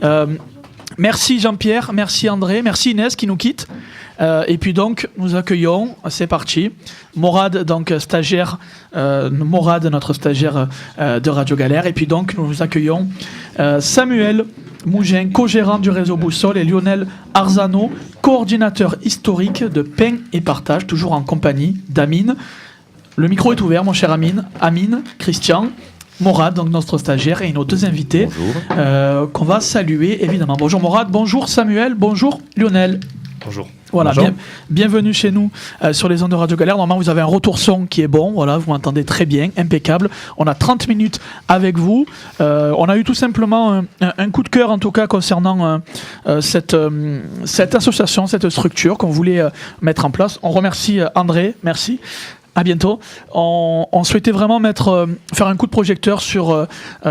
Euh, Merci Jean-Pierre, merci André, merci Inès qui nous quitte. Et puis donc, nous accueillons, c'est parti, Morad, donc stagiaire, Morad, notre stagiaire de Radio Galère. Et puis donc, nous accueillons Samuel Mougin, co-gérant du réseau Boussole, et Lionel Arzano, coordinateur historique de Pain et Partage, toujours en compagnie d'Amine. Le micro est ouvert, mon cher Amine, Christian, Morad, donc notre stagiaire, et nos deux invités qu'on va saluer évidemment. Bonjour Morad, bonjour Samuel, bonjour Lionel. Bonjour. Voilà, bienvenue chez nous sur les ondes de Radio Galère. Normalement, vous avez un retour son qui est bon. Voilà, vous m'entendez très bien, impeccable. On a 30 minutes avec vous. On a eu tout simplement un coup de cœur, en tout cas, concernant cette association, cette structure qu'on voulait mettre en place. On remercie André, merci. À bientôt. On souhaitait vraiment faire un coup de projecteur sur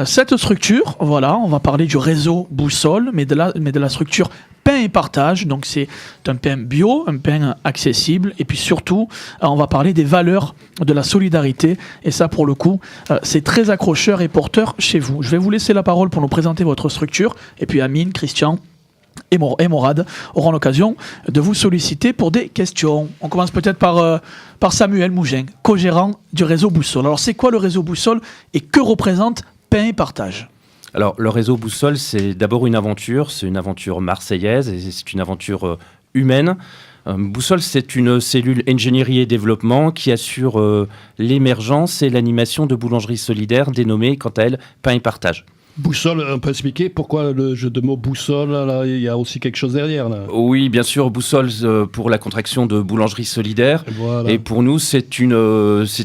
cette structure. Voilà, on va parler du réseau Boussole, mais de la structure Pain et Partage. Donc c'est un pain bio, un pain accessible, et puis surtout, on va parler des valeurs de la solidarité. Et ça, pour le coup, c'est très accrocheur et porteur chez vous. Je vais vous laisser la parole pour nous présenter votre structure, et puis Amine, Christian et Morad auront l'occasion de vous solliciter pour des questions. On commence peut-être par Samuel Mougin, co-gérant du réseau Boussole. Alors c'est quoi le réseau Boussole et que représente Pain et Partage ? Alors le réseau Boussole, c'est d'abord une aventure, c'est une aventure marseillaise et c'est une aventure humaine. Boussole, c'est une cellule ingénierie et développement qui assure l'émergence et l'animation de boulangeries solidaires dénommées quant à elles Pain et Partage. Boussole, on peut expliquer pourquoi le jeu de mots boussole, là, il y a aussi quelque chose derrière là. Oui, bien sûr, Boussole pour la contraction de boulangerie solidaire. Voilà. Et pour nous, c'est une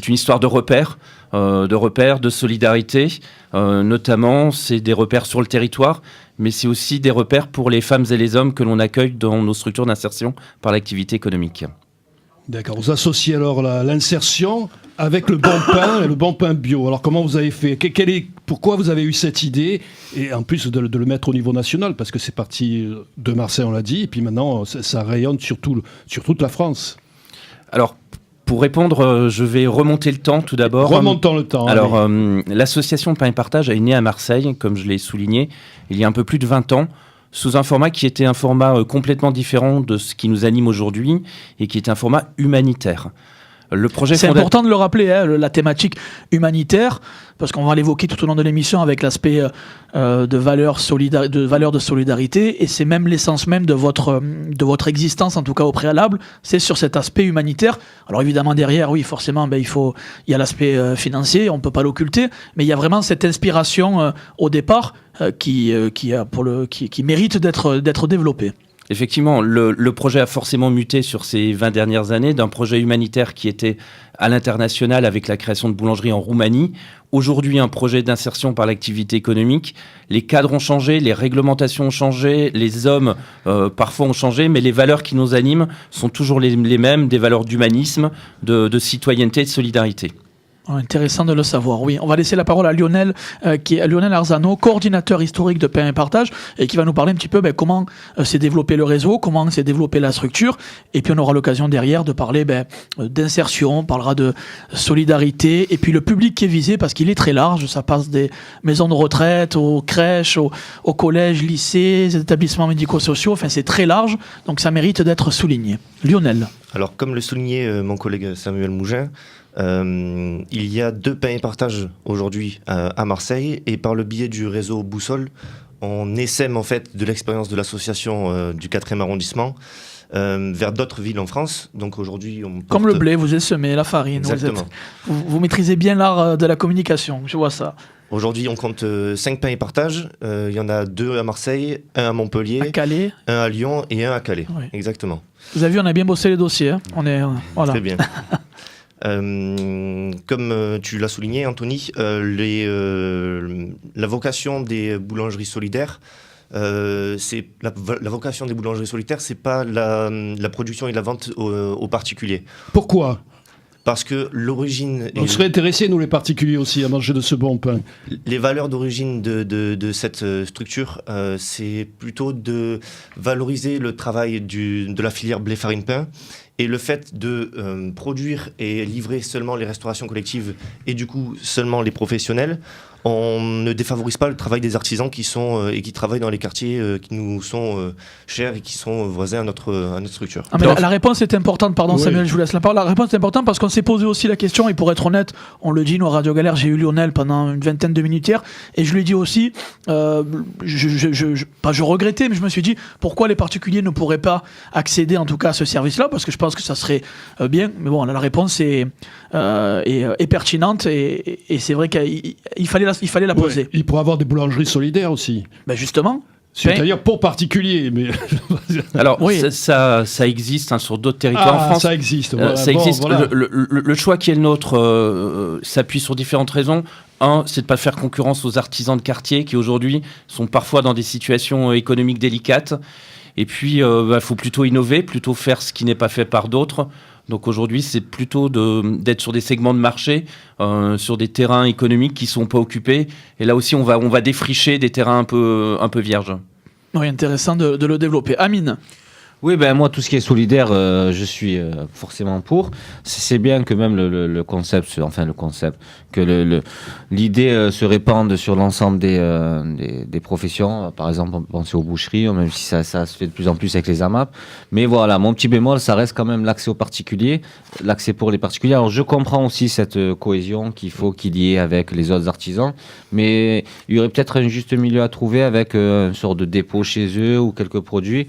histoire de repères, de solidarité. Notamment, c'est des repères sur le territoire, mais c'est aussi des repères pour les femmes et les hommes que l'on accueille dans nos structures d'insertion par l'activité économique. D'accord, vous associez alors l'insertion avec le bon pain bio. Alors comment vous avez fait ? Pourquoi vous avez eu cette idée ? Et en plus de le mettre au niveau national, parce que c'est parti de Marseille, on l'a dit, et puis maintenant ça rayonne sur toute la France. Alors, pour répondre, je vais remonter le temps tout d'abord. Remontons le temps. Alors, l'association Pain et Partage est née à Marseille, comme je l'ai souligné, il y a un peu plus de 20 ans, sous un format qui était un format complètement différent de ce qui nous anime aujourd'hui et qui était un format humanitaire. C'est important de le rappeler, hein, la thématique humanitaire, parce qu'on va l'évoquer tout au long de l'émission avec l'aspect de valeur de solidarité, et c'est même l'essence même de votre existence, en tout cas au préalable, c'est sur cet aspect humanitaire. Alors évidemment derrière, oui, forcément, il y a l'aspect financier, on ne peut pas l'occulter, mais il y a vraiment cette inspiration au départ qui mérite d'être développée. Effectivement, le projet a forcément muté sur ces 20 dernières années, d'un projet humanitaire qui était à l'international avec la création de boulangeries en Roumanie. Aujourd'hui, un projet d'insertion par l'activité économique. Les cadres ont changé, les réglementations ont changé, les hommes parfois ont changé, mais les valeurs qui nous animent sont toujours les mêmes, des valeurs d'humanisme, de citoyenneté et de solidarité. Intéressant de le savoir, oui. On va laisser la parole à Lionel, qui est Lionel Arzano, coordinateur historique de Pain et Partage, et qui va nous parler un petit peu comment s'est développé le réseau, comment s'est développée la structure, et puis on aura l'occasion derrière de parler d'insertion, on parlera de solidarité, et puis le public qui est visé, parce qu'il est très large, ça passe des maisons de retraite, aux crèches, aux collèges, lycées, établissements médico-sociaux, enfin c'est très large, donc ça mérite d'être souligné. Lionel. Alors comme le soulignait mon collègue Samuel Mougin, il y a 2 Pain et Partage aujourd'hui à Marseille, et par le biais du réseau Boussole, on essaime en fait de l'expérience de l'association du 4e arrondissement vers d'autres villes en France. Donc aujourd'hui, comme le blé, vous essaimez la farine. Exactement. Vous maîtrisez bien l'art de la communication, je vois ça. Aujourd'hui, on compte 5 Pain et Partage. Il y en a 2 à Marseille, 1 à Montpellier, à Calais, 1 à Lyon et 1 à Calais. Oui. Exactement. Vous avez vu, on a bien bossé les dossiers. Hein. Voilà. Très bien. Comme tu l'as souligné, Anthony, la vocation des boulangeries solidaires, c'est la vocation des boulangeries solidaires, c'est pas la production et la vente aux particuliers. Pourquoi ? Parce que l'origine... On serait intéressés, nous les particuliers aussi, à manger de ce bon pain. Les valeurs d'origine de cette structure, c'est plutôt de valoriser le travail de la filière blé-farine-pain Et le fait de produire et livrer seulement les restaurations collectives et du coup seulement les professionnels, on ne défavorise pas le travail des artisans qui sont et qui travaillent dans les quartiers qui nous sont chers et qui sont voisins à notre structure. Ah, mais la réponse est importante, pardon Oui. Samuel, je vous laisse la parole. La réponse est importante parce qu'on s'est posé aussi la question, et pour être honnête, on le dit, nous à Radio Galère, j'ai eu Lionel pendant une vingtaine de minutes hier, et je lui ai dit aussi, je regrettais, mais je me suis dit, pourquoi les particuliers ne pourraient pas accéder en tout cas à ce service-là, parce que je pense que ça serait bien, mais bon, la réponse est pertinente, et c'est vrai qu'il fallait la poser. Ouais, il pourrait avoir des boulangeries solidaires aussi. Ben justement. C'est-à-dire pour particuliers. Mais... Alors, Oui. ça existe sur d'autres territoires en France. Ça existe. Voilà. Ça Bon, existe. voilà. Le choix qui est le nôtre s'appuie sur différentes raisons. Un, c'est de ne pas faire concurrence aux artisans de quartier qui aujourd'hui sont parfois dans des situations économiques délicates. Et puis, faut plutôt innover, plutôt faire ce qui n'est pas fait par d'autres. Donc aujourd'hui, c'est plutôt d'être sur des segments de marché, sur des terrains économiques qui ne sont pas occupés. Et là aussi, on va défricher des terrains un peu vierges. Oui, intéressant de le développer. Amine. Oui, ben moi, tout ce qui est solidaire, je suis forcément pour. C'est bien que même le concept, que l'idée se répande sur l'ensemble des professions. Par exemple, on pense aux boucheries, même si ça se fait de plus en plus avec les AMAP. Mais voilà, mon petit bémol, ça reste quand même l'accès aux particuliers, l'accès pour les particuliers. Alors, je comprends aussi cette cohésion qu'il faut qu'il y ait avec les autres artisans, mais il y aurait peut-être un juste milieu à trouver avec une sorte de dépôt chez eux ou quelques produits.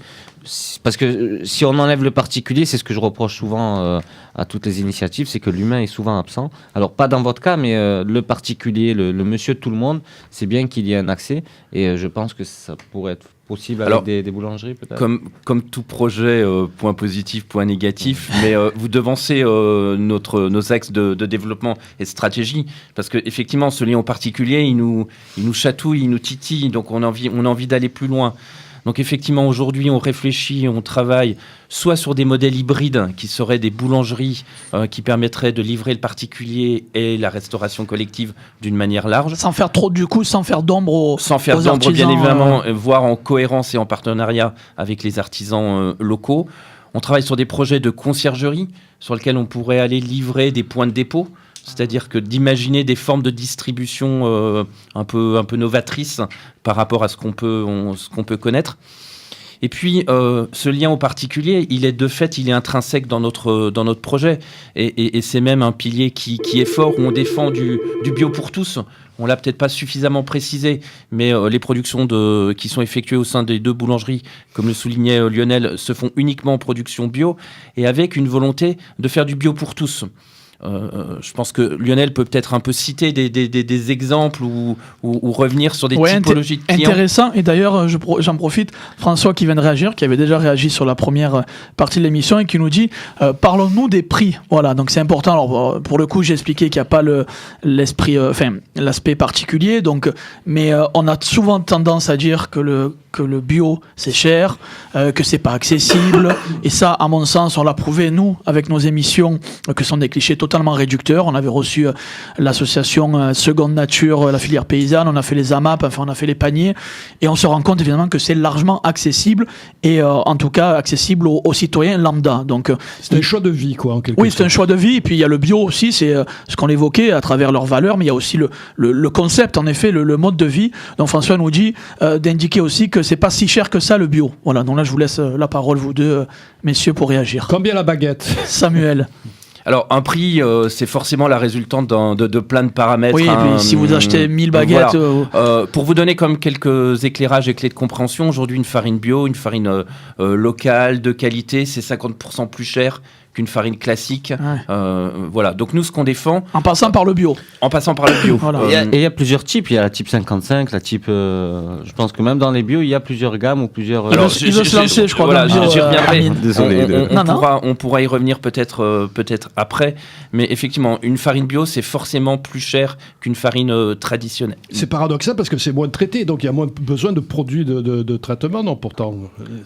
Parce que si on enlève le particulier, c'est ce que je reproche souvent à toutes les initiatives, c'est que l'humain est souvent absent. Alors pas dans votre cas, mais le particulier, le monsieur de tout le monde, c'est bien qu'il y ait un accès. Et je pense que ça pourrait être possible avec des boulangeries peut-être. Comme tout projet, point positif, point négatif, mais vous devancez nos axes de développement et de stratégie, parce qu'effectivement, ce lien au particulier, il nous chatouille, il nous titille, donc on a envie d'aller plus loin. Donc effectivement, aujourd'hui, on réfléchit, on travaille soit sur des modèles hybrides qui seraient des boulangeries qui permettraient de livrer le particulier et la restauration collective d'une manière large. Sans faire trop sans faire d'ombre aux artisans, bien évidemment, voire en cohérence et en partenariat avec les artisans locaux. On travaille sur des projets de conciergerie sur lesquels on pourrait aller livrer des points de dépôt. C'est-à-dire que d'imaginer des formes de distribution un peu novatrices par rapport à ce qu'on peut connaître. Et puis, ce lien au particulier, il est intrinsèque dans notre projet. Et c'est même un pilier qui est fort, où on défend du bio pour tous. On l'a peut-être pas suffisamment précisé, mais les productions qui sont effectuées au sein des 2 boulangeries, comme le soulignait Lionel, se font uniquement en production bio et avec une volonté de faire du bio pour tous. Je pense que Lionel peut peut-être un peu citer des exemples ou revenir sur des typologies de clients. Intéressant, et d'ailleurs j'en profite, François qui vient de réagir, qui avait déjà réagi sur la première partie de l'émission et qui nous dit parlons-nous des prix. Voilà, donc c'est important. Alors pour le coup, j'ai expliqué qu'il n'y a pas l'aspect particulier, mais on a souvent tendance à dire que le bio c'est cher, que c'est pas accessible, et ça à mon sens on l'a prouvé nous avec nos émissions que sont des clichés totalement réducteurs. On avait reçu l'association Seconde Nature, la filière paysanne, on a fait les AMAP, on a fait les paniers, et on se rend compte évidemment que c'est largement accessible, et en tout cas accessible aux citoyens lambda. Donc c'est un choix de vie, quoi, en quelque sorte. Oui, sorte. c'est un choix de vie, et puis il y a le bio aussi, c'est ce qu'on évoquait à travers leurs valeurs, mais il y a aussi le concept, en effet, le mode de vie. Donc François nous dit d'indiquer aussi que c'est pas si cher que ça le bio. Voilà, donc là je vous laisse la parole, vous deux messieurs, pour réagir. Combien la baguette, Samuel? Alors, un prix, c'est forcément la résultante de plein de paramètres. Oui, et puis si vous achetez 1000 baguettes... Voilà. Pour vous donner comme quelques éclairages et clés de compréhension, aujourd'hui, une farine bio, une farine locale, de qualité, c'est 50% plus cher qu'une farine classique. Ouais. Voilà. Donc nous, ce qu'on défend... En passant par le bio. En passant par le bio. Voilà. Et il y a plusieurs types. Il y a la type 55, la type... je pense que même dans les bio, il y a plusieurs gammes ou plusieurs... Alors, il veut se lancer, je crois. Voilà, dans le bio, j'y reviendrai. Désolé. On pourra y revenir peut-être après. Mais effectivement, une farine bio, c'est forcément plus cher qu'une farine traditionnelle. C'est paradoxal parce que c'est moins traité, donc il y a moins besoin de produits de traitement, non, pourtant.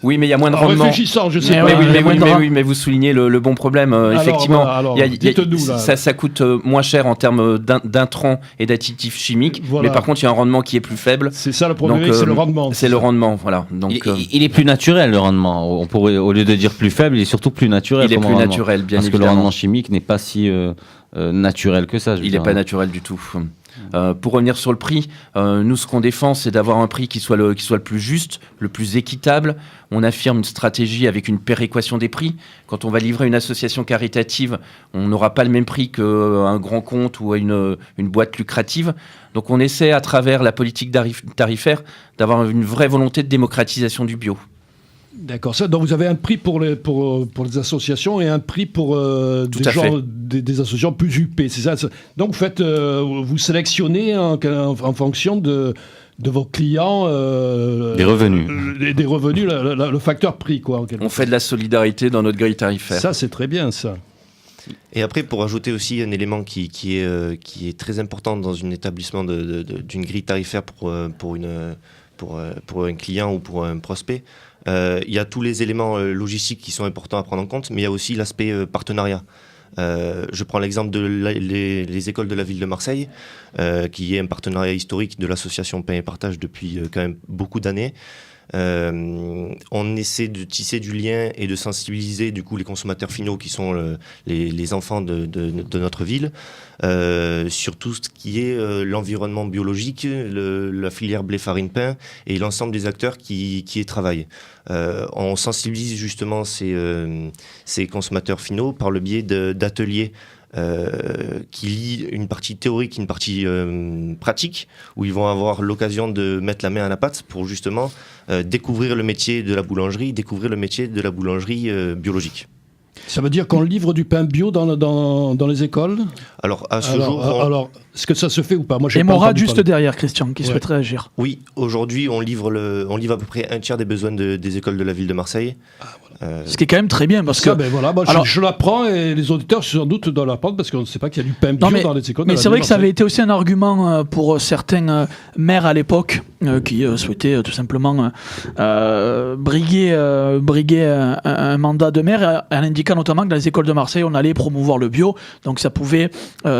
Oui, mais il y a moins de rendement. En réfléchissant, je sais Mais pas. ouais, Oui, mais vous soulignez le bon problème. Effectivement, dites-nous, là. ça coûte moins cher en termes d'intrants et d'additifs chimiques, Voilà. mais par contre, il y a un rendement qui est plus faible. C'est ça le problème, Donc, c'est le rendement. C'est le rendement, voilà. Donc, Il est plus naturel, le rendement. On pourrait, au lieu de dire plus faible, il est surtout plus naturel. il est comme plus rendement. naturel, bien Parce que le évidemment. rendement chimique n'est pas si naturel que ça. Il n'est pas naturel du tout. Pour revenir sur le prix, nous, ce qu'on défend, c'est d'avoir un prix qui soit le plus juste, le plus équitable. On affirme une stratégie avec une péréquation des prix. Quand on va livrer une association caritative, on n'aura pas le même prix qu'un grand compte ou une boîte lucrative. Donc on essaie, à travers la politique tarifaire, d'avoir une vraie volonté de démocratisation du bio. D'accord. Ça, donc vous avez un prix pour les associations et un prix pour des associations plus huppées, c'est ça. Donc vous sélectionnez en fonction de vos clients des revenus. Des revenus, le facteur prix, quoi. On fait de la solidarité dans notre grille tarifaire. Ça, c'est très bien, ça. Et après, pour ajouter aussi un élément qui est très important dans un établissement d'une grille tarifaire pour un client ou pour un prospect, il y a tous les éléments logistiques qui sont importants à prendre en compte, mais il y a aussi l'aspect partenariat. Je prends l'exemple les écoles de la ville de Marseille, qui est un partenariat historique de l'association Pain et Partage depuis quand même beaucoup d'années. On essaie de tisser du lien et de sensibiliser du coup les consommateurs finaux qui sont les enfants de notre ville sur tout ce qui est l'environnement biologique, la filière blé farine pain et l'ensemble des acteurs qui y travaillent. On sensibilise justement ces consommateurs finaux par le biais d'ateliers qui lient une partie théorique, une partie pratique, où ils vont avoir l'occasion de mettre la main à la pâte pour justement découvrir le métier de la boulangerie, découvrir le métier de la boulangerie biologique. Ça veut dire qu'on livre du pain bio dans les écoles ? Alors, à ce jour... Alors, est-ce que ça se fait ou pas ? Moi, j'ai Et pas Morad entendu juste parler. derrière, Christian, qui souhaiterait agir. Oui, aujourd'hui, on livre à peu près un tiers des besoins des écoles de la ville de Marseille. Ce qui est quand même très bien, parce que... Ça, ben voilà, je l'apprends et les auditeurs sans doute doivent l'apprendre parce qu'on ne sait pas qu'il y a du pain bio dans les écoles. Mais c'est vrai que ça avait été aussi un argument pour certains maires à l'époque qui souhaitaient tout simplement briguer un mandat de maire, en indiquant notamment que dans les écoles de Marseille, on allait promouvoir le bio, donc ça pouvait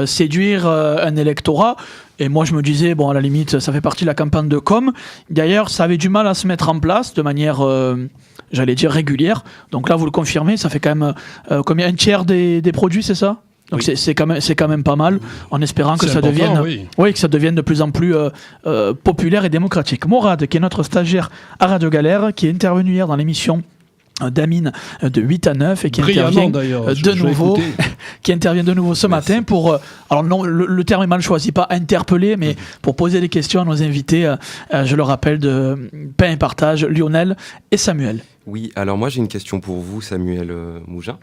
séduire un électorat. Et moi, je me disais, bon, à la limite, ça fait partie de la campagne de com. D'ailleurs, ça avait du mal à se mettre en place de manière, j'allais dire, régulière. Donc là, vous le confirmez, ça fait quand même combien, un tiers des produits, c'est ça ? Donc oui. c'est quand même pas mal, en espérant que ça devienne, que ça devienne de plus en plus populaire et démocratique. Morad, qui est notre stagiaire à Radio Galère, qui est intervenu hier dans l'émission d'Amine de 8 à 9 et qui intervient de nouveau ce matin pour alors non, le terme est mal choisi, pas interpeller, mais pour poser des questions à nos invités, je le rappelle, de Pain et Partage, Lionel et Samuel. Oui, alors moi j'ai une question pour vous, Samuel Mougin.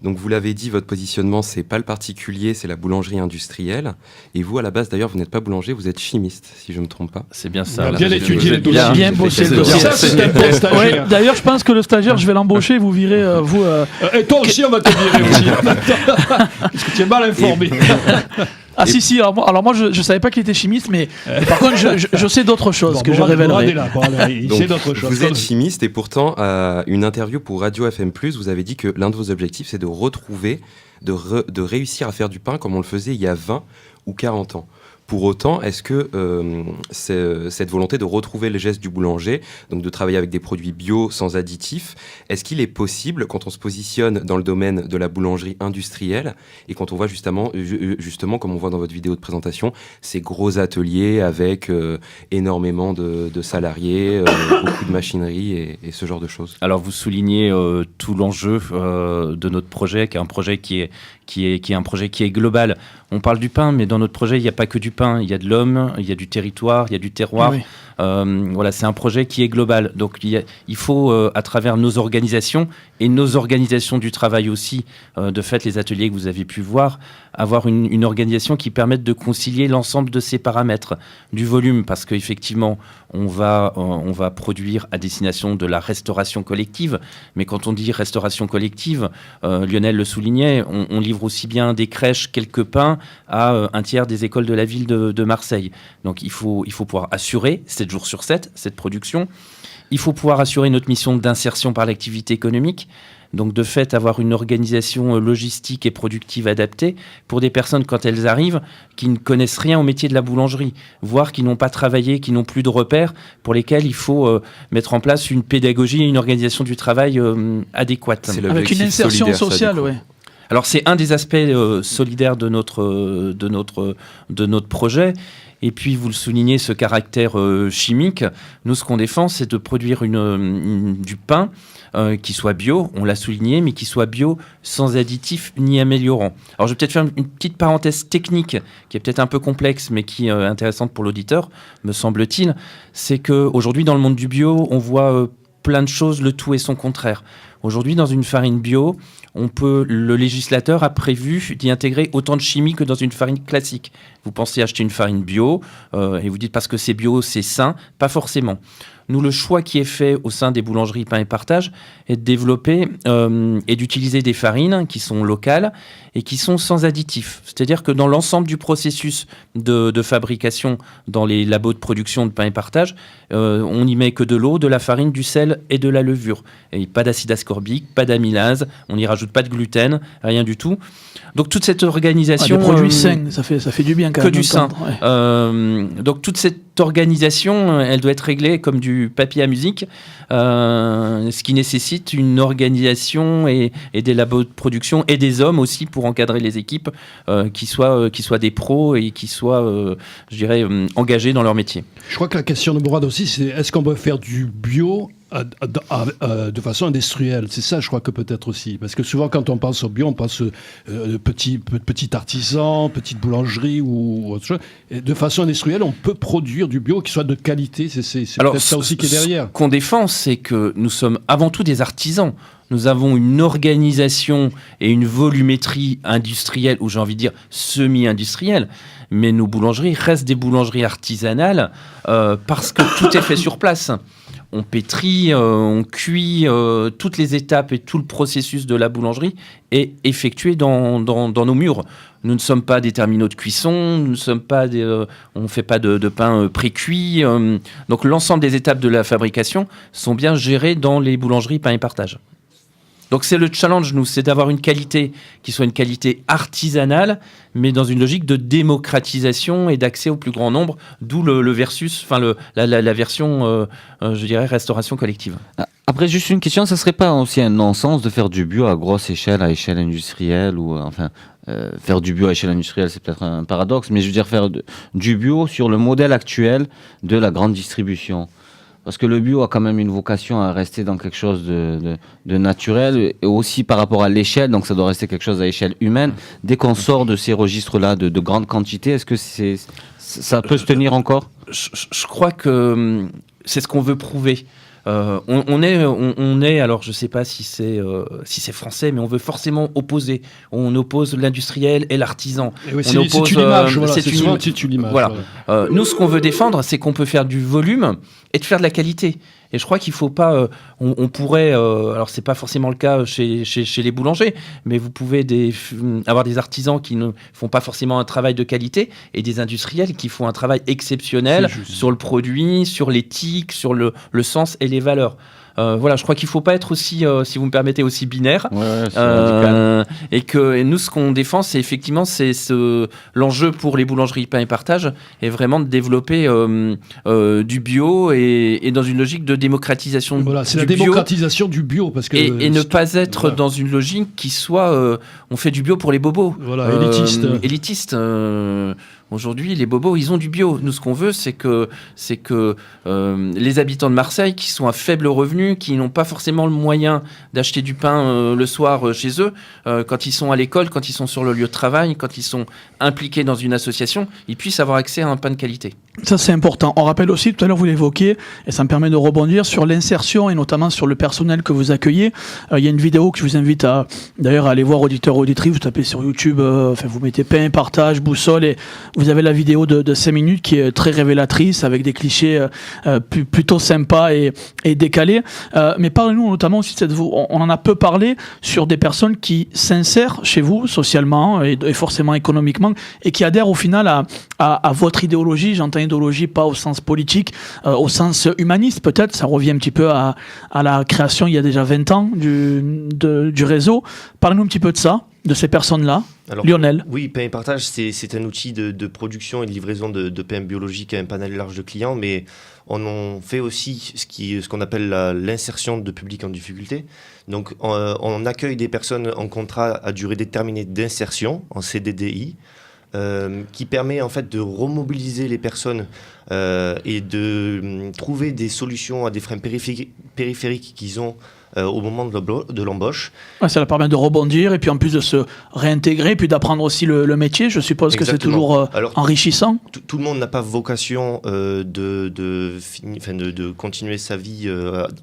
Donc vous l'avez dit, votre positionnement c'est pas le particulier, c'est la boulangerie industrielle. Et vous à la base d'ailleurs vous n'êtes pas boulanger, vous êtes chimiste, si je me trompe pas. C'est bien ça. Bien étudié le dossier. Bien bossé le dossier. Ça c'est un bon stagiaire. D'ailleurs je pense que le stagiaire je vais l'embaucher, vous virez vous. Et toi aussi on va te virer aussi. Parce que tu es mal informé. Ah si, alors moi je savais pas qu'il était chimiste, mais par contre je sais d'autres choses que je révélerai. Vous êtes chimiste et pourtant à une interview pour Radio FM+, vous avez dit que l'un de vos objectifs c'est de retrouver, de réussir à faire du pain comme on le faisait il y a 20 ou 40 ans. Pour autant, est-ce que cette volonté de retrouver les gestes du boulanger, donc de travailler avec des produits bio sans additifs, est-ce qu'il est possible quand on se positionne dans le domaine de la boulangerie industrielle et quand on voit justement comme on voit dans votre vidéo de présentation, ces gros ateliers avec énormément de salariés, beaucoup de machinerie et ce genre de choses? Alors vous soulignez tout l'enjeu de notre projet, qui est un projet qui est un projet qui est global. On parle du pain, mais dans notre projet, il n'y a pas que du pain. Il y a de l'homme, il y a du territoire, il y a du terroir. Oui. Voilà, c'est un projet qui est global. Donc il faut, à travers nos organisations et nos organisations du travail aussi, de fait, les ateliers que vous avez pu voir, avoir une organisation qui permette de concilier l'ensemble de ces paramètres, du volume, parce qu'effectivement, on va produire à destination de la restauration collective. Mais quand on dit restauration collective, Lionel le soulignait, on livre aussi bien des crèches, quelques pains, à un tiers des écoles de la ville de Marseille. Donc il faut pouvoir assurer 7 jours sur 7 cette production. Il faut pouvoir assurer notre mission d'insertion par l'activité économique. Donc de fait, avoir une organisation logistique et productive adaptée pour des personnes quand elles arrivent qui ne connaissent rien au métier de la boulangerie, voire qui n'ont pas travaillé, qui n'ont plus de repères, pour lesquels il faut mettre en place une pédagogie et une organisation du travail adéquate. Avec une insertion sociale, oui. Alors c'est un des aspects solidaires de notre projet. Et puis, vous le soulignez, ce caractère chimique. Nous, ce qu'on défend, c'est de produire du pain qui soit bio, on l'a souligné, mais qui soit bio sans additifs ni améliorants. Alors, je vais peut-être faire une petite parenthèse technique qui est peut-être un peu complexe, mais qui est intéressante pour l'auditeur, me semble-t-il. C'est qu'aujourd'hui, dans le monde du bio, on voit plein de choses, le tout et son contraire. Aujourd'hui, dans une farine bio, le législateur a prévu d'y intégrer autant de chimie que dans une farine classique. Vous pensez acheter une farine bio et vous dites parce que c'est bio, c'est sain. Pas forcément. Nous, le choix qui est fait au sein des boulangeries Pain et Partage est de développer et d'utiliser des farines qui sont locales et qui sont sans additifs. C'est-à-dire que dans l'ensemble du processus de fabrication dans les labos de production de Pain et Partage, on n'y met que de l'eau, de la farine, du sel et de la levure. Et pas d'acide ascorbique, pas d'amylase, on n'y rajoute pas de gluten, rien du tout. Donc toute cette organisation... des produits sains, ça fait du bien quand que même. Du sain. Ouais. Donc toute cette organisation, elle doit être réglée comme du papier à musique, ce qui nécessite une organisation et des labos de production et des hommes aussi pour encadrer les équipes qui soient des pros et qui soient, je dirais, engagés dans leur métier. Je crois que la question de Mourad aussi, c'est est-ce qu'on peut faire du bio de façon industrielle? C'est ça, je crois que peut-être aussi. Parce que souvent, quand on pense au bio, on pense petit artisan, petite boulangerie ou autre chose. Et de façon industrielle, on peut produire du bio qui soit de qualité. C'est peut-être ça aussi qui est derrière. Ce qu'on défend, c'est que nous sommes avant tout des artisans. Nous avons une organisation et une volumétrie industrielle, ou j'ai envie de dire semi-industrielle, mais nos boulangeries restent des boulangeries artisanales parce que tout est fait sur place. On pétrit, on cuit, toutes les étapes et tout le processus de la boulangerie est effectué dans nos murs. Nous ne sommes pas des terminaux de cuisson, on ne fait pas de pain pré-cuit. Donc l'ensemble des étapes de la fabrication sont bien gérées dans les boulangeries Pain et Partage. Donc c'est le challenge, nous, c'est d'avoir une qualité qui soit une qualité artisanale, mais dans une logique de démocratisation et d'accès au plus grand nombre, d'où le versus, enfin la version, je dirais, restauration collective. Après, juste une question, ça serait pas aussi un non-sens de faire du bio à grosse échelle, à échelle industrielle, ou faire du bio à échelle industrielle, c'est peut-être un paradoxe, mais je veux dire faire du bio sur le modèle actuel de la grande distribution. Parce que le bio a quand même une vocation à rester dans quelque chose de naturel, et aussi par rapport à l'échelle, donc ça doit rester quelque chose à échelle humaine. Dès qu'on sort de ces registres-là de grande quantité, est-ce que ça peut se tenir encore ? Je crois que c'est ce qu'on veut prouver. On est, alors je sais pas si c'est français, mais on veut forcément opposer. On oppose l'industriel et l'artisan. Et oui, c'est une image, voilà, c'est souvent une image. Voilà. Nous, ce qu'on veut défendre, c'est qu'on peut faire du volume et de faire de la qualité. Et je crois qu'il faut pas. On pourrait. Alors c'est pas forcément le cas chez les boulangers, mais vous pouvez avoir des artisans qui ne font pas forcément un travail de qualité et des industriels qui font un travail exceptionnel sur le produit, sur l'éthique, sur le sens et les valeurs. Voilà, je crois qu'il ne faut pas être aussi, si vous me permettez, aussi binaire. Et nous, ce qu'on défend, c'est effectivement l'enjeu pour les boulangeries Pain et Partage est vraiment de développer du bio et dans une logique de démocratisation du bio. Voilà, c'est la démocratisation du bio. Parce que et ne pas être dans une logique qui soit on fait du bio pour les bobos. Voilà, élitiste. Aujourd'hui, les bobos, ils ont du bio. Nous, ce qu'on veut, c'est que les habitants de Marseille, qui sont à faible revenu, qui n'ont pas forcément le moyen d'acheter du pain le soir chez eux, quand ils sont à l'école, quand ils sont sur le lieu de travail, quand ils sont impliqués dans une association, ils puissent avoir accès à un pain de qualité. Ça, c'est important. On rappelle aussi, tout à l'heure, vous l'évoquiez, et ça me permet de rebondir sur l'insertion et notamment sur le personnel que vous accueillez. Il y a une vidéo que je vous invite d'ailleurs à aller voir, auditeurs, auditrices. Vous tapez sur YouTube, vous mettez Pain et Partage, Boussole, et vous avez la vidéo de 5 minutes qui est très révélatrice avec des clichés plutôt sympas et décalés. Mais parlez-nous notamment aussi on en a peu parlé sur des personnes qui s'insèrent chez vous socialement et forcément économiquement et qui adhèrent au final à votre idéologie, j'entends idéologie, pas au sens politique, au sens humaniste peut-être. Ça revient un petit peu à la création il y a déjà 20 ans du réseau. Parlez-nous un petit peu de ça, de ces personnes-là. Alors, Lionel. Oui, Pain et Partage, c'est un outil de production et de livraison de pain biologique à un panel large de clients, mais on en fait aussi ce qu'on appelle l'insertion de publics en difficulté. Donc, on accueille des personnes en contrat à durée déterminée d'insertion, en CDDI, qui permet en fait de remobiliser les personnes et de trouver des solutions à des freins périphériques qu'ils ont au moment de l'embauche. Ouais, ça leur permet de rebondir et puis en plus de se réintégrer, puis d'apprendre aussi le métier. Je suppose que c'est toujours enrichissant. Tout le monde n'a pas vocation de continuer sa vie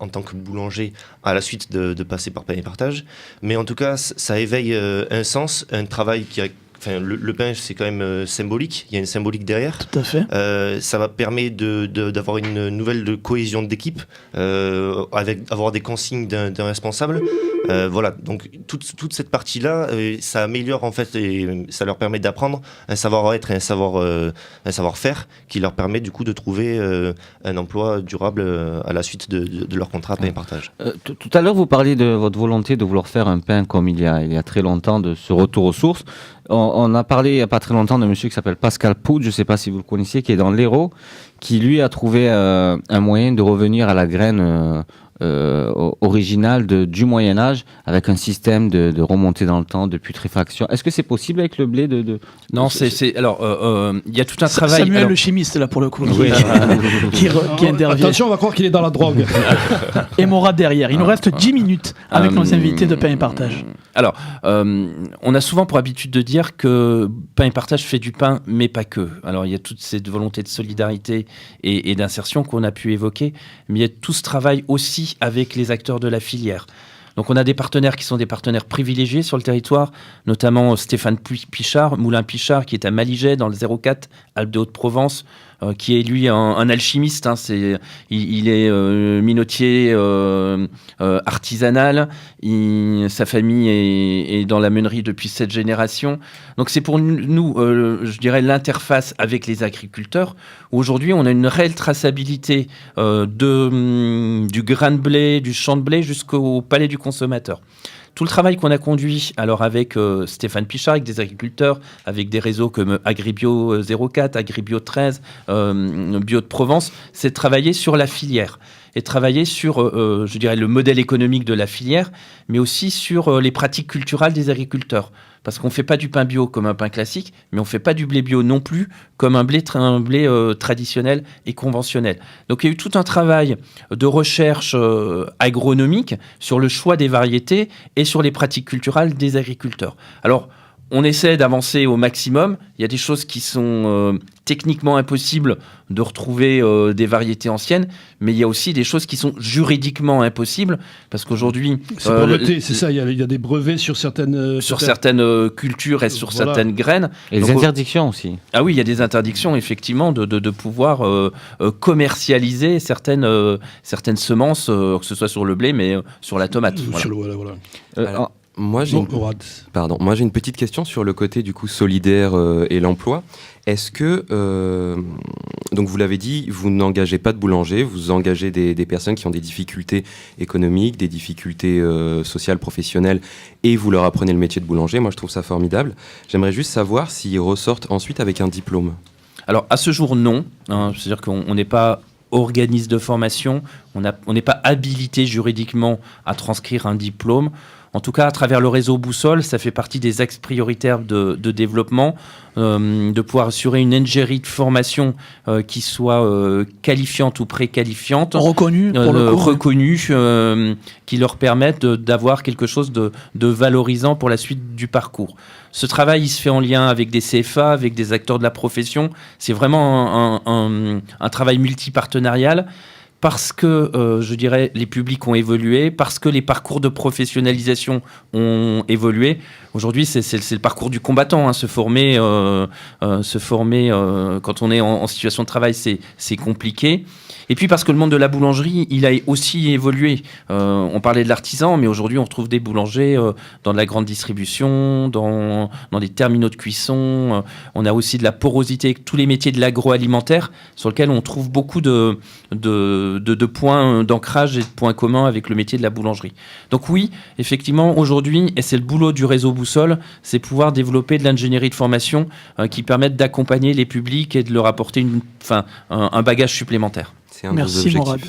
en tant que boulanger à la suite de passer par Pain et Partage. Mais en tout cas, ça éveille un sens, un travail qui a... Enfin, le pain, c'est quand même symbolique. Il y a une symbolique derrière. Tout à fait. Ça permet d'avoir une nouvelle cohésion d'équipe, avoir des consignes d'un responsable. Voilà. Donc toute cette partie-là, ça améliore en fait et ça leur permet d'apprendre un savoir-être et un savoir-faire qui leur permet du coup de trouver un emploi durable à la suite de leur contrat Pain et Partage. Tout à l'heure, vous parliez de votre volonté de vouloir faire un pain comme il y a très longtemps, de ce retour aux sources. On a parlé il n'y a pas très longtemps d'un monsieur qui s'appelle Pascal Poud, je ne sais pas si vous le connaissiez, qui est dans l'Hérault, qui lui a trouvé un moyen de revenir à la graine originale du Moyen-Âge avec un système de remontée dans le temps, de putréfaction. Est-ce que c'est possible avec le blé Non, alors, il y a tout un travail... Samuel le chimiste, là, pour le coup, qui intervient. Attention, on va croire qu'il est dans la drogue. Et Mourad derrière. Il nous reste 10 minutes avec nos invités de Pain et Partage. Alors, on a souvent pour habitude de dire que Pain et Partage fait du pain, mais pas que. Alors, il y a toute cette volonté de solidarité et d'insertion qu'on a pu évoquer, mais il y a tout ce travail aussi avec les acteurs de la filière. Donc, on a des partenaires qui sont des partenaires privilégiés sur le territoire, notamment Stéphane Pichard, Moulin Pichard, qui est à Malijai, dans le 04, Alpes de Haute-Provence, qui est lui un alchimiste. Hein, il est minotier artisanal. Sa famille est dans la meunerie depuis 7 générations. Donc c'est pour nous, je dirais, l'interface avec les agriculteurs. Aujourd'hui, on a une réelle traçabilité du grain de blé, du champ de blé jusqu'au palais du consommateur. Tout le travail qu'on a conduit alors avec Stéphane Pichard, avec des agriculteurs, avec des réseaux comme Agribio 04, Agribio 13, Bio de Provence, c'est de travailler sur la filière et travailler sur, je dirais, le modèle économique de la filière, mais aussi sur les pratiques culturelles des agriculteurs. Parce qu'on ne fait pas du pain bio comme un pain classique, mais on ne fait pas du blé bio non plus comme un blé traditionnel et conventionnel. Donc il y a eu tout un travail de recherche agronomique sur le choix des variétés et sur les pratiques culturelles des agriculteurs. Alors, on essaie d'avancer au maximum. Il y a des choses qui sont techniquement impossibles de retrouver des variétés anciennes, mais il y a aussi des choses qui sont juridiquement impossibles, parce qu'aujourd'hui... C'est breveté, c'est ça, il y a des brevets sur certaines cultures et sur certaines graines. Et des interdictions aussi. Ah oui, il y a des interdictions, effectivement, de pouvoir commercialiser certaines semences, que ce soit sur le blé, mais sur la tomate. Voilà. Moi, j'ai une petite question sur le côté du coup solidaire et l'emploi. Est-ce que, donc vous l'avez dit, vous n'engagez pas de boulanger, vous engagez des personnes qui ont des difficultés économiques, des difficultés sociales, professionnelles, et vous leur apprenez le métier de boulanger. Moi, je trouve ça formidable. J'aimerais juste savoir s'ils ressortent ensuite avec un diplôme. Alors, à ce jour, non. C'est-à-dire qu'on n'est pas organisme de formation, on n'est pas habilité juridiquement à transcrire un diplôme. En tout cas, à travers le réseau Boussole, ça fait partie des axes prioritaires de développement, de pouvoir assurer une ingérie de formation qui soit qualifiante ou préqualifiante. Reconnue, pour le coup. Reconnue, qui leur permette d'avoir quelque chose de valorisant pour la suite du parcours. Ce travail, il se fait en lien avec des CFA, avec des acteurs de la profession. C'est vraiment un travail multipartenarial. Parce que, je dirais, les publics ont évolué, parce que les parcours de professionnalisation ont évolué. Aujourd'hui, c'est le parcours du combattant. Hein. Se former quand on est en situation de travail, c'est compliqué. Et puis parce que le monde de la boulangerie, il a aussi évolué. On parlait de l'artisan, mais aujourd'hui, on retrouve des boulangers dans de la grande distribution, dans des terminaux de cuisson. On a aussi de la porosité, tous les métiers de l'agroalimentaire, sur lesquels on trouve beaucoup de points d'ancrage et de points communs avec le métier de la boulangerie. Donc oui, effectivement, aujourd'hui, et c'est le boulot du réseau Boussole, c'est pouvoir développer de l'ingénierie de formation qui permettent d'accompagner les publics et de leur apporter un bagage supplémentaire. C'est un de vos Merci objectifs. Morad.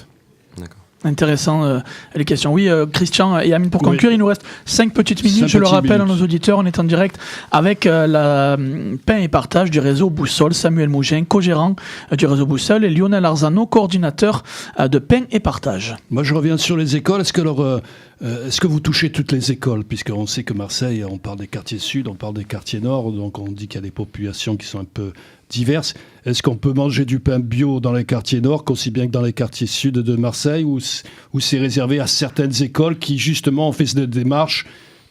D'accord. Intéressant les questions. Oui, Christian et Amine, pour conclure, il nous reste 5 petites minutes. 5 Je le petites rappelle à minutes. nos auditeurs, on est en direct avec la pain et partage du réseau Boussole, Samuel Mougin, co-gérant du réseau Boussole, et Lionel Arzano, coordinateur de pain et partage. Moi, je reviens sur les écoles. Est-ce que vous touchez toutes les écoles? Puisqu'on sait que Marseille, on parle des quartiers sud, on parle des quartiers nord, donc on dit qu'il y a des populations qui sont un peu diverses. Est-ce qu'on peut manger du pain bio dans les quartiers nord, qu'aussi bien que dans les quartiers sud de Marseille, ou c'est réservé à certaines écoles qui, justement, ont fait cette démarche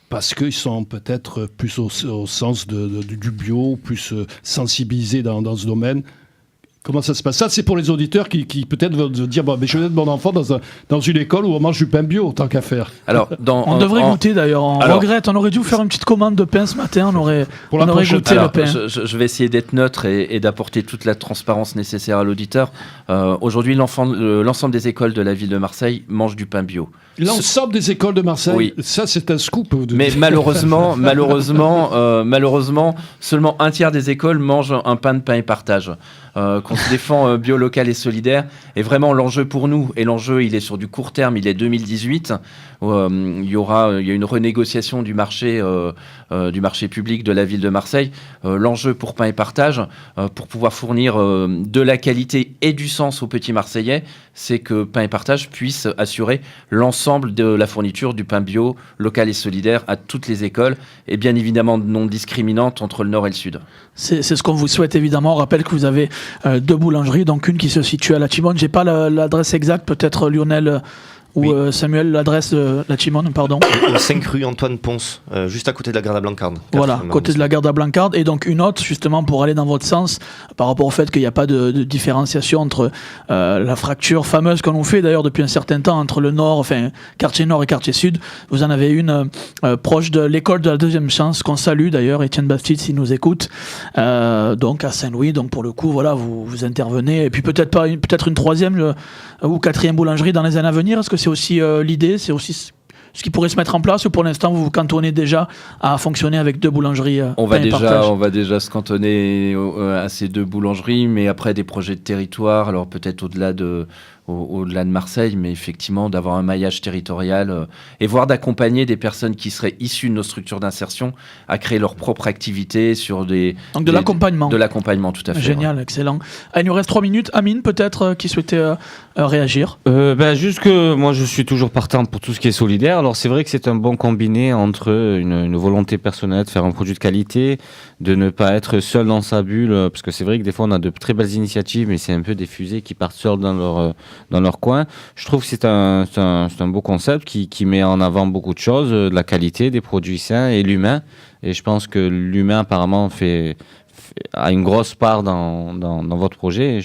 parce qu'ils sont peut-être plus au sens du bio, plus sensibilisés dans ce domaine? Comment ça se passe? Ça, c'est pour les auditeurs qui peut-être vont se dire je vais mettre mon enfant dans une école où on mange du pain bio, tant qu'à faire. Alors, On devrait goûter d'ailleurs, on regrette, on aurait dû vous faire une petite commande de pain ce matin, on aurait goûté le pain. Je vais essayer d'être neutre et d'apporter toute la transparence nécessaire à l'auditeur. Aujourd'hui, l'ensemble des écoles de la ville de Marseille mangent du pain bio. L'ensemble des écoles de Marseille, Oui. Ça c'est un scoop. Mais malheureusement, seulement un tiers des écoles mangent un pain et partage. Qu'on se défend bio, local et solidaire. Et vraiment, l'enjeu pour nous, et l'enjeu, il est sur du court terme, il est 2018. Il y a une renégociation du marché public de la ville de Marseille. L'enjeu pour pain et partage, pour pouvoir fournir de la qualité et du sens aux petits Marseillais, c'est que pain et partage puisse assurer l'ensemble de la fourniture du pain bio, local et solidaire à toutes les écoles, et bien évidemment non discriminante entre le nord et le sud. C'est ce qu'on vous souhaite évidemment. On rappelle que vous avez 2 boulangeries, donc une qui se situe à la Timone. J'ai pas l'adresse exacte, peut-être Lionel ou Samuel, l'adresse de la Timone, pardon. 5 rue Antoine Ponce, juste à côté de la gare d'Ablancarde. Voilà, côté de la gare d'Ablancarde. Et donc une autre, justement, pour aller dans votre sens, par rapport au fait qu'il n'y a pas de différenciation entre la fracture fameuse qu'on nous fait d'ailleurs depuis un certain temps entre le nord, enfin quartier nord et quartier sud. Vous en avez une proche de l'école de la deuxième chance, qu'on salue d'ailleurs, Étienne Bastide s'il nous écoute, donc à Saint-Louis. Donc pour le coup, voilà, vous intervenez. Et puis peut-être une troisième ou quatrième boulangerie dans les années à venir. Est-ce que c'est aussi l'idée, c'est aussi ce qui pourrait se mettre en place, ou pour l'instant vous vous cantonnez déjà à fonctionner avec 2 boulangeries on va déjà se cantonner à ces 2 boulangeries, mais après des projets de territoire, alors peut-être au-delà de Marseille, mais effectivement d'avoir un maillage territorial et voire d'accompagner des personnes qui seraient issues de nos structures d'insertion à créer leur propre activité sur donc de l'accompagnement. De l'accompagnement, tout à fait. Génial, ouais. Excellent. Il nous reste 3 minutes. Amine, peut-être, qui souhaitait réagir. Juste que moi je suis toujours partant pour tout ce qui est solidaire. Alors c'est vrai que c'est un bon combiné entre une volonté personnelle de faire un produit de qualité, de ne pas être seul dans sa bulle, parce que c'est vrai que des fois on a de très belles initiatives, mais c'est un peu des fusées qui partent seules dans leur coin. Je trouve que c'est un beau concept qui met en avant beaucoup de choses, de la qualité, des produits sains et l'humain. Et je pense que l'humain apparemment a une grosse part dans votre projet. Et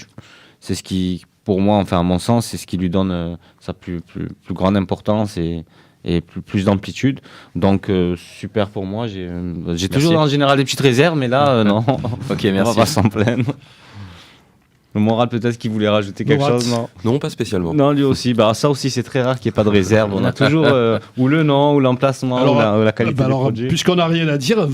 c'est ce qui, pour moi, enfin à mon sens, c'est ce qui lui donne sa plus grande importance et plus d'amplitude. Donc super pour moi. J'ai toujours en général des petites réserves, mais là non. Ok, merci. On va pas s'en plaindre. Le moral, peut-être qu'il voulait rajouter quelque chose, non? Non, pas spécialement. Non, lui aussi. Ça aussi, c'est très rare qu'il n'y ait pas de réserve. On a toujours ou le nom, ou l'emplacement, ou la qualité du produit. Puisqu'on n'a rien à dire,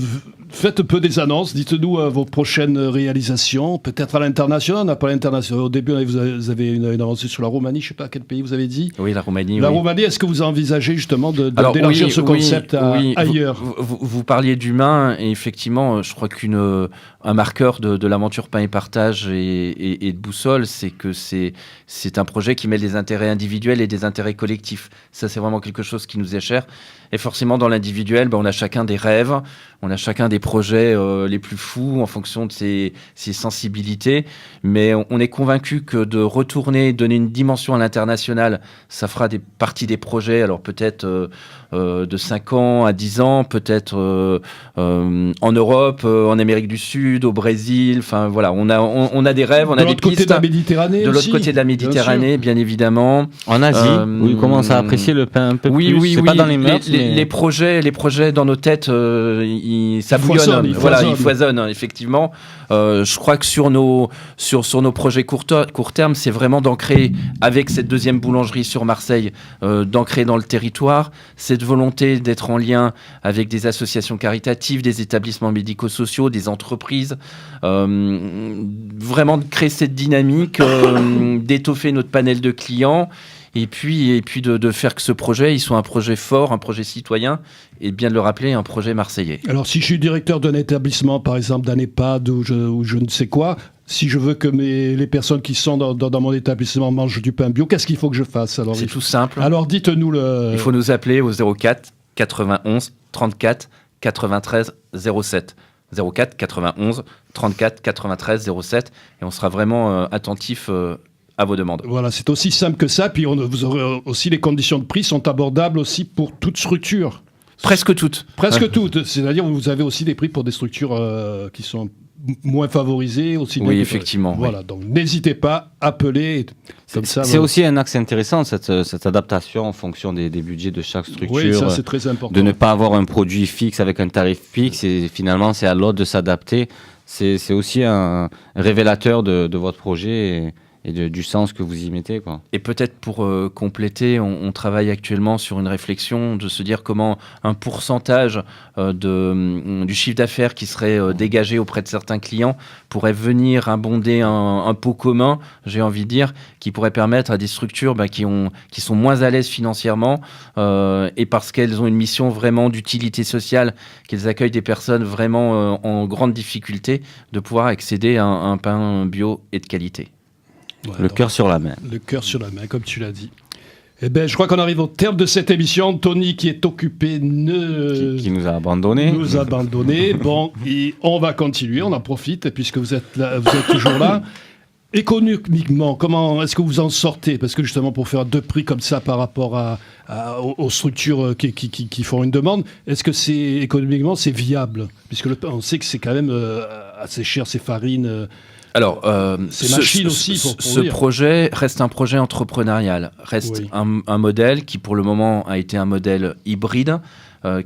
faites un peu des annonces. Dites-nous vos prochaines réalisations. Peut-être à l'international. On n'a pas l'international. Au début, vous avez une avancée sur la Roumanie. Je ne sais pas à quel pays vous avez dit. Oui, la Roumanie. La Roumanie, est-ce que vous envisagez justement d'élargir ce concept ailleurs? Vous parliez d'humain, et effectivement, je crois un marqueur de l'aventure Pain et Partage et de Boussole, c'est que c'est un projet qui mêle des intérêts individuels et des intérêts collectifs. Ça, c'est vraiment quelque chose qui nous est cher. Et forcément, dans l'individuel, on a chacun des rêves, on a chacun des projets les plus fous en fonction de ses sensibilités. Mais on est convaincu que de retourner, donner une dimension à l'international, ça fera partie des projets, alors peut-être de 5 ans à 10 ans, peut-être en Europe, en Amérique du Sud, au Brésil. Enfin voilà, on a des rêves, on a des pistes. De l'autre côté de la Méditerranée. De l'autre côté de la Méditerranée, bien évidemment. En Asie, où ils commencent à apprécier le pain un peu plus. Oui, c'est pas dans les mœurs. Les projets dans nos têtes, ça bouillonne. Ils foisonnent, effectivement. Je crois que sur nos projets court terme, c'est vraiment d'ancrer, avec cette deuxième boulangerie sur Marseille, d'ancrer dans le territoire, cette volonté d'être en lien avec des associations caritatives, des établissements médico-sociaux, des entreprises, vraiment de créer cette dynamique, d'étoffer notre panel de clients. Et puis de faire que ce projet, il soit un projet fort, un projet citoyen, et bien de le rappeler, un projet marseillais. Alors, si je suis directeur d'un établissement, par exemple d'un EHPAD ou je ne sais quoi, si je veux que les personnes qui sont dans mon établissement mangent du pain bio, qu'est-ce qu'il faut que je fasse? Alors, c'est tout simple. Alors, dites-nous le... Il faut nous appeler au 04 91 34 93 07. 04 91 34 93 07. Et on sera vraiment attentif à vos demandes. Voilà, c'est aussi simple que ça. Puis vous aurez aussi les conditions de prix sont abordables aussi pour toute structure. Presque toutes. Presque toutes. C'est-à-dire vous avez aussi des prix pour des structures qui sont moins favorisées. Aussi oui, effectivement. Voilà, donc n'hésitez pas, appelez. Comme ça, c'est aussi un axe intéressant, cette adaptation en fonction des budgets de chaque structure. Oui, ça c'est très important. De ne pas avoir un produit fixe avec un tarif fixe et finalement c'est à l'autre de s'adapter. C'est aussi un révélateur de votre projet et du sens que vous y mettez, quoi. Et peut-être pour compléter, on travaille actuellement sur une réflexion de se dire comment un pourcentage du chiffre d'affaires qui serait dégagé auprès de certains clients pourrait venir abonder un pot commun, j'ai envie de dire, qui pourrait permettre à des structures qui sont moins à l'aise financièrement et parce qu'elles ont une mission vraiment d'utilité sociale, qu'elles accueillent des personnes vraiment en grande difficulté, de pouvoir accéder à un pain bio et de qualité. Ouais, le cœur sur la main. Le cœur sur la main, comme tu l'as dit. Eh bien, je crois qu'on arrive au terme de cette émission. Tony, qui est occupé, qui nous a abandonnés. Nous a abandonnés. Bon, et on va continuer, on en profite, puisque vous êtes toujours là. Économiquement, comment est-ce que vous en sortez? Parce que justement, pour faire 2 prix comme ça par rapport aux structures qui font une demande, est-ce que économiquement, c'est viable? Puisque on sait que c'est quand même assez cher, ces farines... Alors, ce projet reste un projet entrepreneurial, reste un modèle qui pour le moment a été un modèle hybride,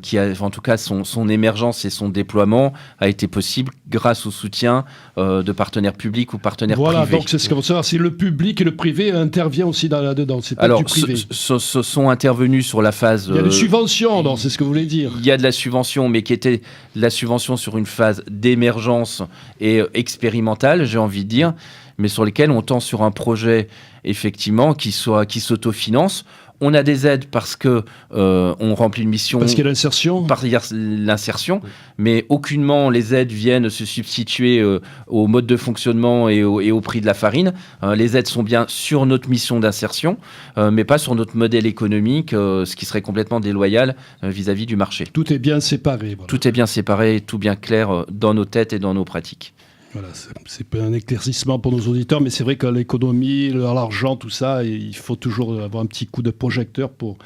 qui a en tout cas son émergence et son déploiement a été possible grâce au soutien de partenaires publics ou partenaires privés. Voilà, donc c'est ce qu'on veut savoir, si le public et le privé intervient aussi là-dedans, c'est pas alors, du privé. se sont intervenus sur la phase... Il y a des subventions, c'est ce que vous voulez dire. Il y a de la subvention, mais qui était de la subvention sur une phase d'émergence et expérimentale, j'ai envie de dire, mais sur lesquels on tend sur un projet, effectivement, qui s'autofinance. On a des aides parce que on remplit une mission. Parce qu'il y a l'insertion. Parce qu'il y a l'insertion, mais aucunement les aides viennent se substituer au mode de fonctionnement et au prix de la farine. Les aides sont bien sur notre mission d'insertion, mais pas sur notre modèle économique, ce qui serait complètement déloyal vis-à-vis du marché. Tout est bien séparé. Voilà. Tout est bien séparé, tout bien clair dans nos têtes et dans nos pratiques. Voilà, c'est un éclaircissement pour nos auditeurs, mais c'est vrai que l'économie, l'argent, tout ça, il faut toujours avoir un petit coup de projecteur pour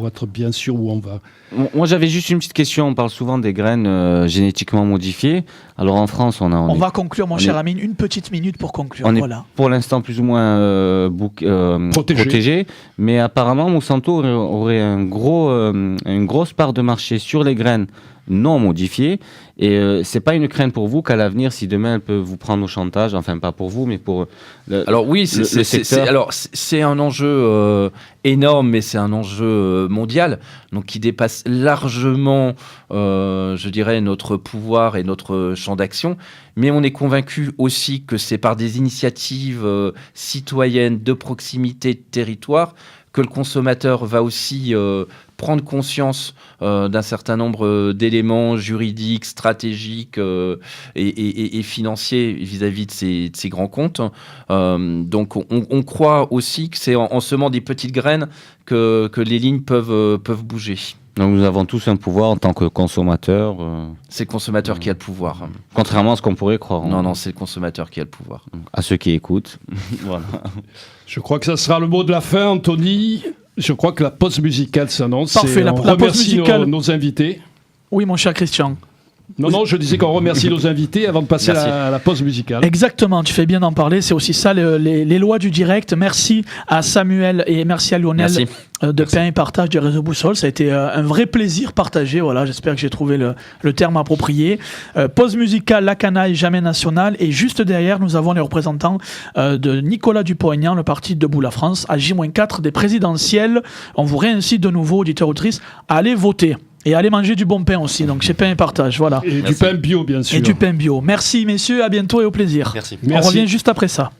être bien sûr où on va. Moi, j'avais juste une petite question. On parle souvent des graines génétiquement modifiées. Alors en France, on va conclure, mon cher Amine. Une petite minute pour conclure. On est pour l'instant plus ou moins protégé. Mais apparemment, Monsanto aurait une grosse part de marché sur les graines non modifiées. Et c'est pas une crainte pour vous qu'à l'avenir, si demain elle peut vous prendre au chantage, enfin pas pour vous, mais pour alors oui, c'est un enjeu énorme, mais c'est un enjeu mondial, donc qui dépasse largement, je dirais, notre pouvoir et notre champ d'action. Mais on est convaincu aussi que c'est par des initiatives citoyennes de proximité, de territoire, que le consommateur va aussi prendre conscience d'un certain nombre d'éléments juridiques, stratégiques et financiers vis-à-vis de ces grands comptes. Donc on croit aussi que c'est en semant des petites graines que les lignes peuvent bouger. Donc nous avons tous un pouvoir en tant que consommateurs, C'est le consommateur qui a le pouvoir. contrairement à ce qu'on pourrait croire. Non, c'est le consommateur qui a le pouvoir. À ceux qui écoutent. Voilà. Je crois que ça sera le mot de la fin, Anthony. Je crois que la pause musicale s'annonce. Parfait, Et la on pause remercie musicale. nos invités. Oui, mon cher Christian. Non, je disais qu'on remercie nos invités avant de passer Merci. à la pause musicale. Exactement, tu fais bien d'en parler. C'est aussi ça, les lois du direct. Merci à Samuel et merci à Lionel Merci. de Pain et Partage du réseau Boussole. Ça a été un vrai plaisir partagé. Voilà, j'espère que j'ai trouvé le terme approprié. Pause musicale, la canaille, jamais nationale. Et juste derrière, nous avons les représentants de Nicolas Dupont-Aignan, le parti Debout la France, à J-4 des présidentielles. On vous réincite de nouveau, auditeurs, auditrices, à aller voter. Et aller manger du bon pain aussi, donc chez Pain et Partage, voilà. Et du Merci. pain bio, bien sûr. Et du pain bio. Merci messieurs, à bientôt et au plaisir. Merci. On revient juste après ça.